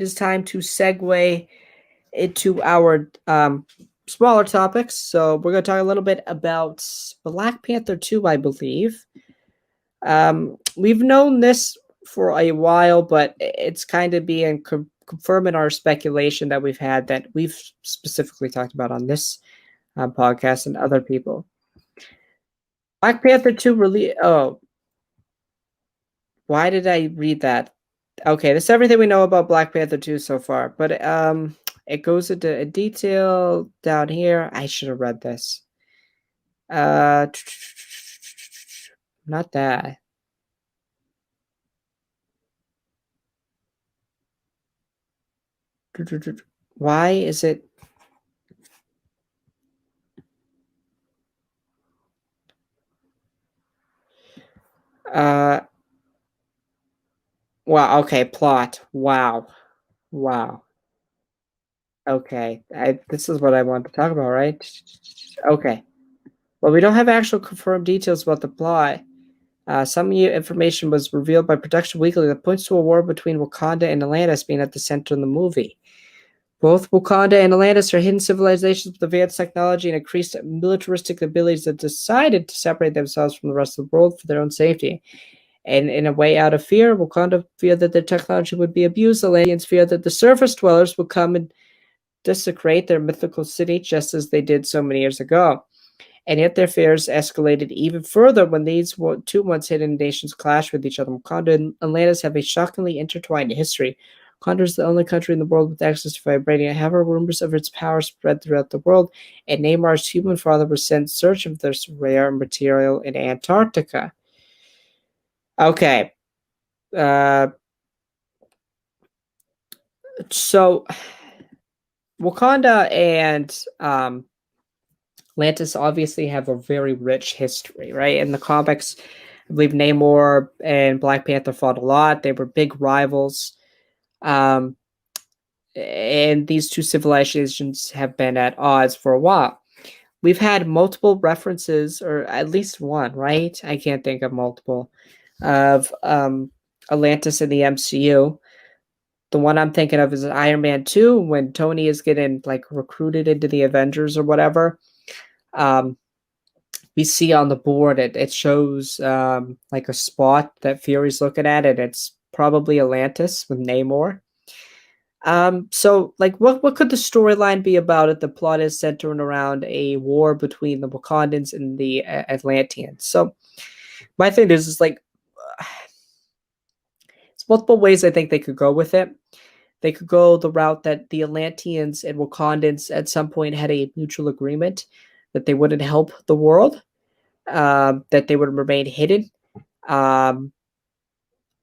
it is time to segue into our smaller topics. So we're going to talk a little bit about Black Panther 2, I believe. We've known this for a while, but it's kind of being confirming our speculation that we've had that we've specifically talked about on this podcast and other people. Black Panther 2 really. Oh, why did I read that? Okay, that's everything we know about Black Panther 2 so far. But it goes into a detail down here. I should have read this. Uh Not that. Why is it uh wow, okay, plot. Wow. Wow. Okay. This is what I want to talk about, right? Okay. Well, we don't have actual confirmed details about the plot. Some new information was revealed by Production Weekly that points to a war between Wakanda and Atlantis being at the center of the movie. Both Wakanda and Atlantis are hidden civilizations with advanced technology and increased militaristic abilities that decided to separate themselves from the rest of the world for their own safety. And in a way out of fear, Wakanda feared that their technology would be abused. Atlanteans feared that the surface dwellers would come and desecrate their mythical city just as they did so many years ago. And yet their fears escalated even further when these two once hidden nations clashed with each other. Wakanda and Atlantis have a shockingly intertwined history. Wakanda is the only country in the world with access to vibranium. However, rumors of its power spread throughout the world, and Neymar's human father was sent in search of this rare material in Antarctica. Okay. Uh, so Wakanda and Atlantis obviously have a very rich history, right? In the comics, I believe Namor and Black Panther fought a lot. They were big rivals. Um, and these two civilizations have been at odds for a while. We've had multiple references, or at least one, right? I can't think of multiple, of Atlantis in the MCU. The one I'm thinking of is Iron Man 2, when Tony is getting like recruited into the Avengers or whatever. Um, we see on the board it shows like a spot that Fury's looking at, and it's probably Atlantis with Namor. So like what could the storyline be about if the plot is centering around a war between the Wakandans and the Atlanteans? So my thing is like it's multiple ways I think they could go with it. They could go the route that the Atlanteans and Wakandans at some point had a mutual agreement that they wouldn't help the world, that they would remain hidden. Um,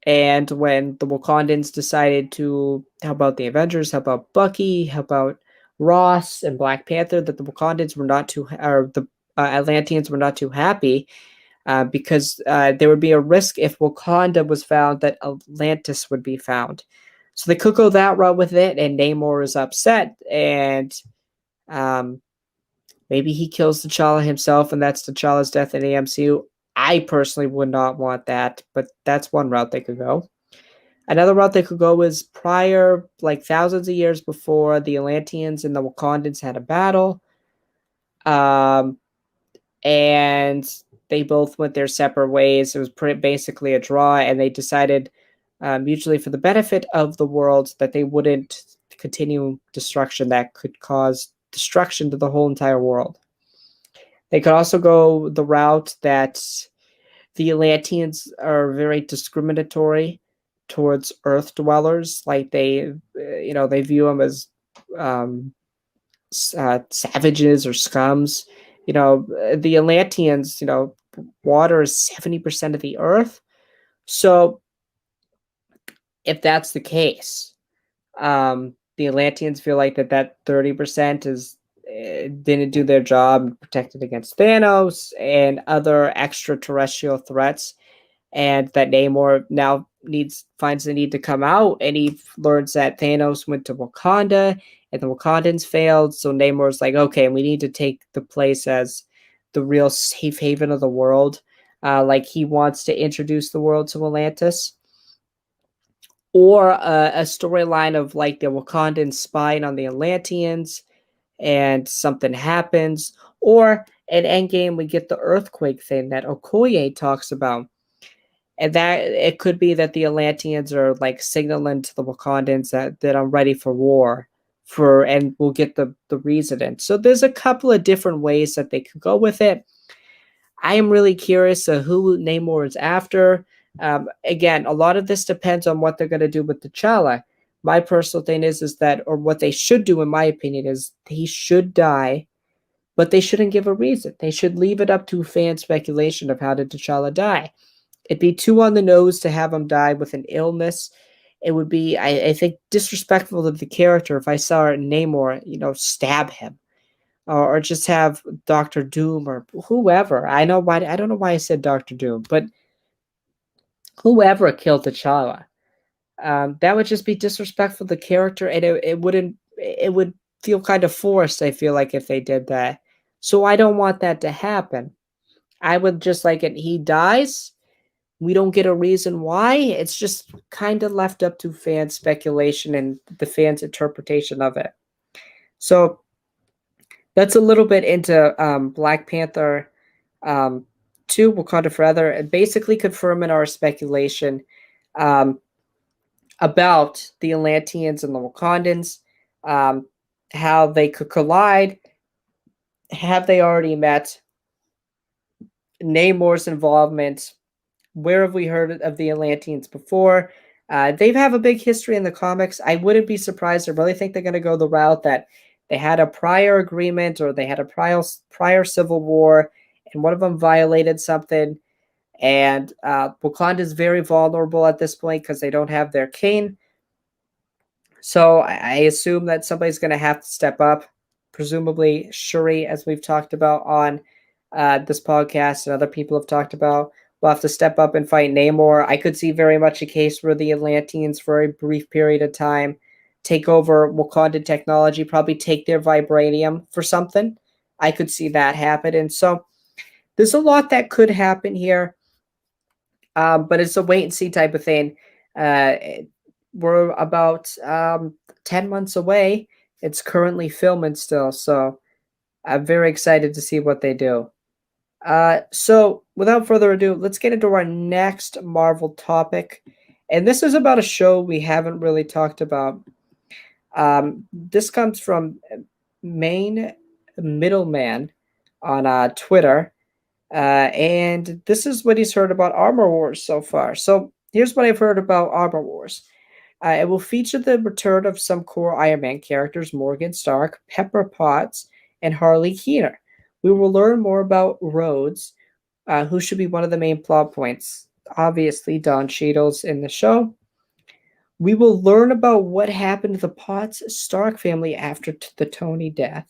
and when the Wakandans decided to, how about the Avengers? How about Bucky? How about Ross and Black Panther? That the Wakandans were not too, or the Atlanteans were not too happy, because there would be a risk if Wakanda was found that Atlantis would be found. So they could go that route with it, and Namor is upset, and um, maybe he kills T'Challa himself, and that's T'Challa's death in the MCU. I personally would not want that, but that's one route they could go. Another route they could go is prior, like thousands of years before the Atlanteans and the Wakandans had a battle. Um, and they both went their separate ways. It was basically a draw, and they decided mutually for the benefit of the world that they wouldn't continue destruction that could cause destruction to the whole entire world. They could also go the route that the Atlanteans are very discriminatory towards Earth dwellers. Like they view them as um, savages or scums. The Atlanteans, water is 70% of the Earth. So if that's the case, the Atlanteans feel like that 30% is didn't do their job, protected against Thanos and other extraterrestrial threats, and that Namor now finds the need to come out, and he learns that Thanos went to Wakanda and the Wakandans failed. So Namor's like, okay, we need to take the place as the real safe haven of the world. Like he wants to introduce the world to Atlantis. or a storyline of like the Wakandans spying on the Atlanteans and something happens, or in Endgame we get the earthquake thing that Okoye talks about, and that it could be that the Atlanteans are like signaling to the Wakandans that I'm ready for war, for and we'll get the reason in. So there's a couple of different ways that they could go with it. I am really curious who Namor is after. Again, a lot of this depends on what they're going to do with T'Challa. My personal thing is that, or what they should do, in my opinion, is he should die, but they shouldn't give a reason. They should leave it up to fan speculation of how did T'Challa die. It'd be too on the nose to have him die with an illness. It would be, I think, disrespectful of the character if I saw Namor, stab him, or just have Doctor Doom or whoever. I don't know why I said Doctor Doom, but whoever killed T'Challa. That would just be disrespectful to the character, and it would feel kind of forced. I feel like if they did that, so I don't want that to happen. I would just like it. He dies. We don't get a reason why. It's just kind of left up to fan speculation and the fans' interpretation of it. So that's a little bit into Black Panther um, 2, Wakanda Forever, and basically confirming our speculation um, about the Atlanteans and the Wakandans, um, how they could collide. Have they already met? Namor's involvement. Where have we heard of the Atlanteans before? They have a big history in the comics. I wouldn't be surprised. I really think they're going to go the route that they had a prior agreement or they had a prior civil war, and one of them violated something. And Wakanda is very vulnerable at this point because they don't have their king. So I assume that somebody's going to have to step up. Presumably Shuri, as we've talked about on this podcast and other people have talked about, will have to step up and fight Namor. I could see very much a case where the Atlanteans, for a brief period of time, take over Wakandan technology, probably take their vibranium for something. I could see that happen. And so there's a lot that could happen here, but it's a wait and see type of thing. Uh, we're about 10 months away. It's currently filming still, so I'm very excited to see what they do. So without further ado, let's get into our next Marvel topic. And this is about a show we haven't really talked about. This comes from Main Middleman on Twitter. And this is what he's heard about Armor Wars so far. So here's what I've heard about Armor Wars. It will feature the return of some core Iron Man characters, Morgan Stark, Pepper Potts, and Harley Keener. We will learn more about Rhodes, who should be one of the main plot points. Obviously, Don Cheadle's in the show. We will learn about what happened to the Potts Stark family after the Tony death.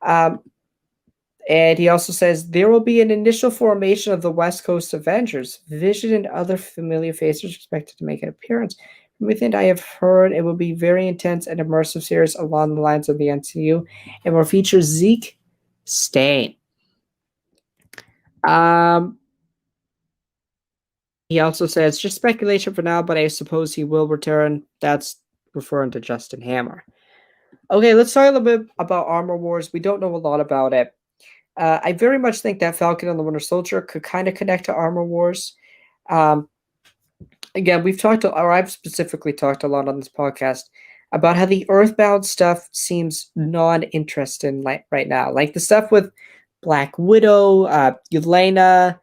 And he also says there will be an initial formation of the West Coast Avengers. Vision and other familiar faces are expected to make an appearance. From everything I have heard, it will be very intense and immersive series along the lines of the MCU, and will feature Zeke Stain. He also says just speculation for now, but I suppose he will return. That's referring to Justin Hammer. Okay, let's talk a little bit about Armor Wars. We don't know a lot about it. I very much think that Falcon and the Winter Soldier could kind of connect to Armor Wars. Again, we've talked, or I've specifically talked a lot on this podcast about how the Earthbound stuff seems non-interesting right now. Like the stuff with Black Widow, Yelena,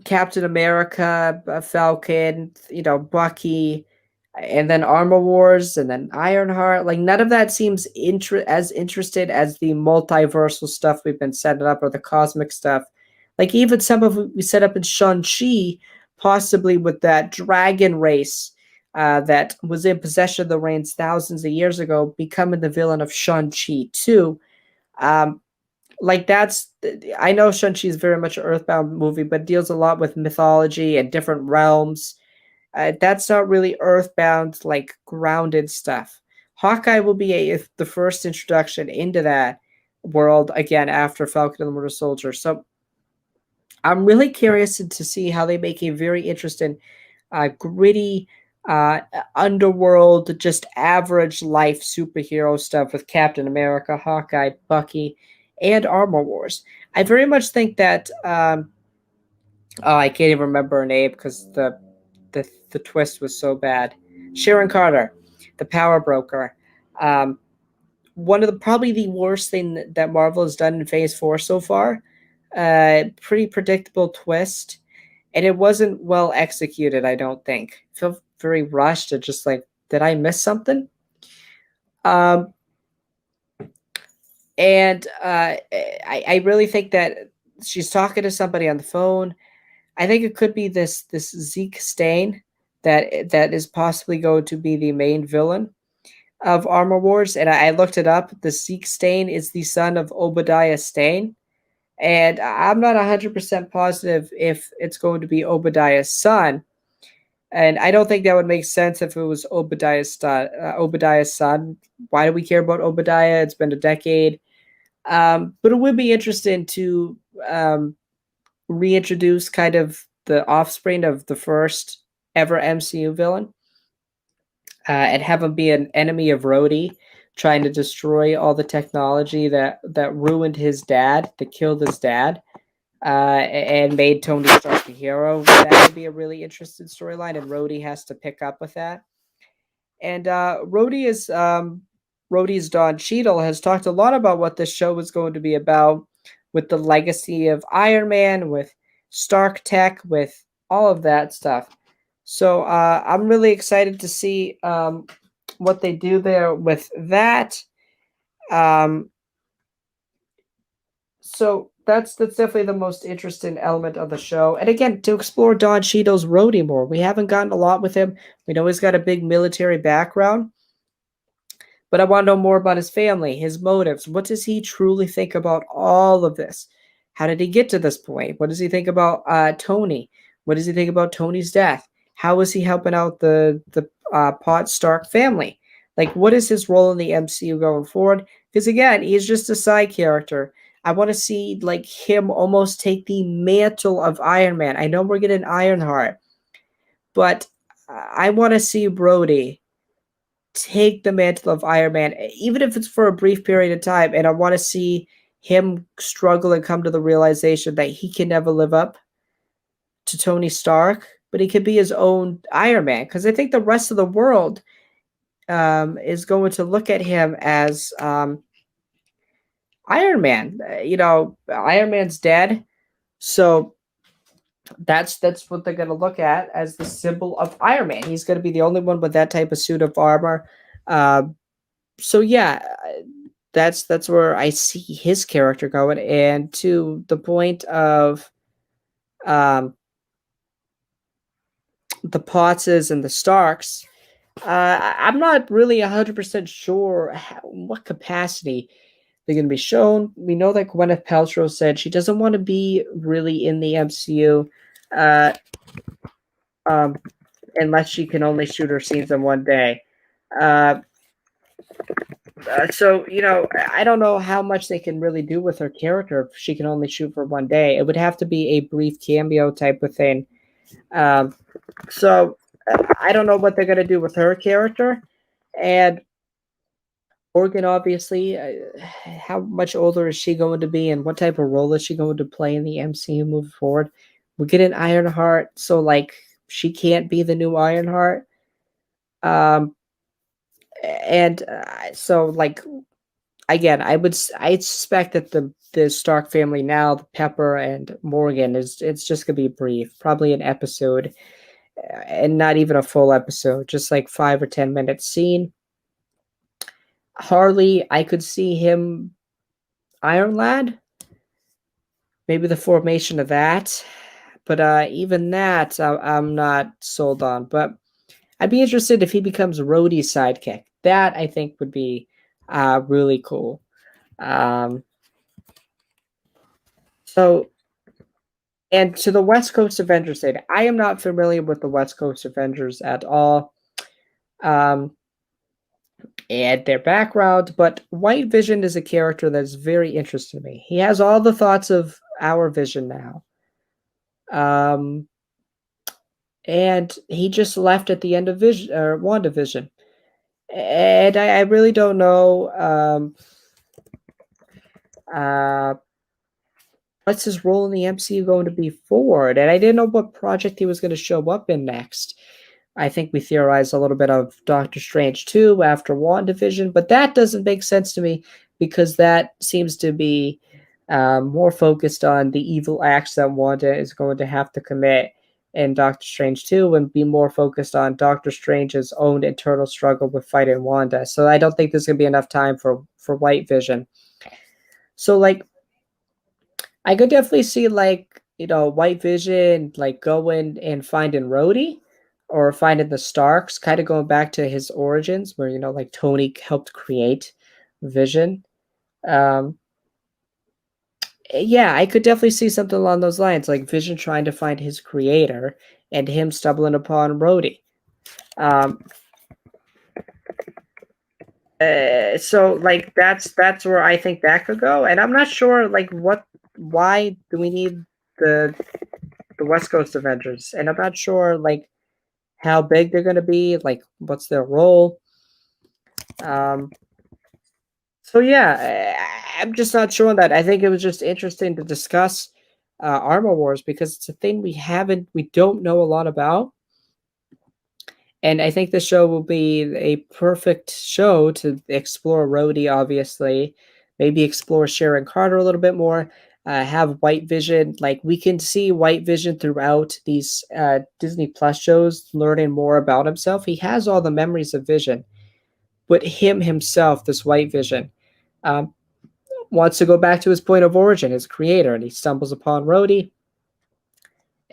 Captain America, Falcon, Bucky, and then Armor Wars, and then Ironheart. Like none of that seems as interested as the multiversal stuff we've been setting up or the cosmic stuff. Like even some of what we set up in Shang-Chi, possibly with that dragon race that was in possession of the reins thousands of years ago, becoming the villain of Shang-Chi too. Like that's, I know Shang-Chi is very much an Earthbound movie, but deals a lot with mythology and different realms. That's not really Earthbound, like grounded stuff. Hawkeye will be the first introduction into that world again after Falcon and the Winter Soldier. So I'm really curious to see how they make a very interesting gritty, underworld, just average life superhero stuff with Captain America, Hawkeye, Bucky, and Armor Wars. I very much think that oh, I can't even remember her name because the twist was so bad. Sharon Carter, the Power Broker. Um, One of the probably the worst thing that Marvel has done in Phase 4 so far. Pretty predictable twist, and it wasn't well executed. I don't think. It felt very rushed. It just like, did I miss something? Um, and I really think that she's talking to somebody on the phone. I think it could be this Zeke Stain that is possibly going to be the main villain of Armor Wars. And I looked it up. The Zeke Stain is the son of Obadiah Stane. And I'm not 100% positive if it's going to be Obadiah's son. And I don't think that would make sense if it was Obadiah's son. Why do we care about Obadiah? It's been a decade. But it would be interesting to um, reintroduce kind of the offspring of the first ever MCU villain, and have him be an enemy of Rhodey, trying to destroy all the technology that ruined his dad, that killed his dad, and made Tony Stark the hero. That would be a really interesting storyline, and Rhodey has to pick up with that. And Rhodey's Don Cheadle has talked a lot about what this show was going to be about, with the legacy of Iron Man, with Stark Tech, with all of that stuff. So I'm really excited to see what they do there with that. Um, so that's definitely the most interesting element of the show. And again, to explore Don Cheadle's Rhodey more. We haven't gotten a lot with him. We know he's got a big military background, but I want to know more about his family, his motives. What does he truly think about all of this? How did he get to this point? What does he think about Tony? What does he think about Tony's death? How is he helping out the Pot Stark family? Like, what is his role in the MCU going forward? Because again, he's just a side character. I want to see like him almost take the mantle of Iron Man. I know we're getting Ironheart, but I want to see Brody take the mantle of Iron Man, even if it's for a brief period of time. And I want to see him struggle and come to the realization that he can never live up to Tony Stark, but he could be his own Iron Man. Because I think the rest of the world is going to look at him as Iron Man. Iron Man's dead, so that's what they're going to look at as the symbol of Iron Man. He's going to be the only one with that type of suit of armor. Uh, so yeah, that's where I see his character going. And to the point of um, the Pottses and the Starks, I'm not really 100% sure what capacity they're going to be shown. We know that Gwyneth Paltrow said she doesn't want to be really in the MCU uh, um, unless she can only shoot her scenes in one day. Uh, so, I don't know how much they can really do with her character if she can only shoot for one day. It would have to be a brief cameo type of thing. Um, so, I don't know what they're going to do with her character. And Morgan, obviously, how much older is she going to be, and what type of role is she going to play in the MCU moving forward? We're getting Ironheart, so like she can't be the new Ironheart. Um, and so like again, I suspect that the Stark family now, the Pepper and Morgan, it's just gonna be brief, probably an episode, and not even a full episode, just like 5 or 10 minute scene. Harley, I could see him Iron Lad, maybe the formation of that, but even that I'm not sold on. But I'd be interested if he becomes Rhodey's sidekick. That I think would be really cool. Um, so, and to the West Coast Avengers data, I am not familiar with the West Coast Avengers at all, and their background, but White Vision is a character that's very interesting to me. He has all the thoughts of our Vision now. Um, and he just left at the end of Vision or WandaVision. And I really don't know uh, what's his role in the MCU going to be forward. And I didn't know what project he was going to show up in next. I think we theorized a little bit of Doctor Strange 2 after WandaVision, but that doesn't make sense to me because that seems to be more focused on the evil acts that Wanda is going to have to commit in Doctor Strange 2 and be more focused on Doctor Strange's own internal struggle with fighting Wanda. So I don't think there's going to be enough time for White Vision. So like I could definitely see like, White Vision like going and finding Rhodey or finding the Starks, kind of going back to his origins where, like Tony helped create Vision. Um yeah, I could definitely see something along those lines, like Vision trying to find his creator and him stumbling upon Rhodey. Um so like that's where I think that could go. And I'm not sure like why do we need the the West Coast Avengers? And I'm not sure like how big they're going to be, like what's their role. Um, so yeah, I'm just not sure on that. I think it was just interesting to discuss Armor Wars because it's a thing we don't know a lot about. And I think the show will be a perfect show to explore Rhodey, obviously, maybe explore Sharon Carter a little bit more, have White Vision. Like, we can see White Vision throughout these Disney Plus shows, learning more about himself. He has all the memories of Vision, but him himself, this White Vision, um, wants to go back to his point of origin, his creator, and he stumbles upon Rhodey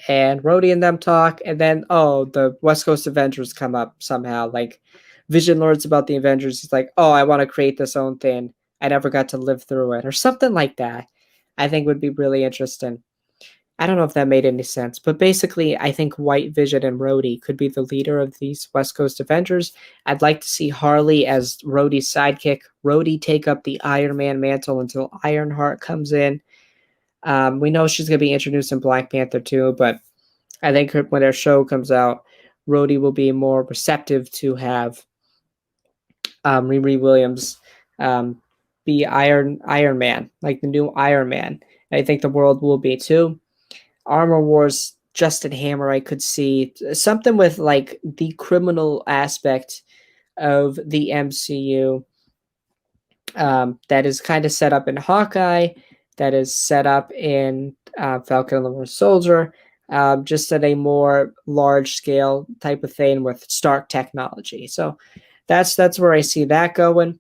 and Rhodey and them talk, and then the West Coast Avengers come up somehow. Like Vision learns about the Avengers. He's like, oh, I want to create this own thing. I never got to live through it, or something like that. I think would be really interesting. I don't know if that made any sense, but basically, I think White Vision and Rhodey could be the leader of these West Coast Avengers. I'd like to see Harley as Rhodey's sidekick. Rhodey take up the Iron Man mantle until Ironheart comes in. We know she's going to be introduced in Black Panther too, but I think when their show comes out, Rhodey will be more receptive to have Riri Williams be Iron Man, like the new Iron Man. And I think the world will be too. Armor Wars, Justin Hammer, I could see something with like the criminal aspect of the MCU that is kind of set up in Hawkeye, that is set up in Falcon and the Winter Soldier, just at a more large scale type of thing with Stark technology. So that's where I see that going.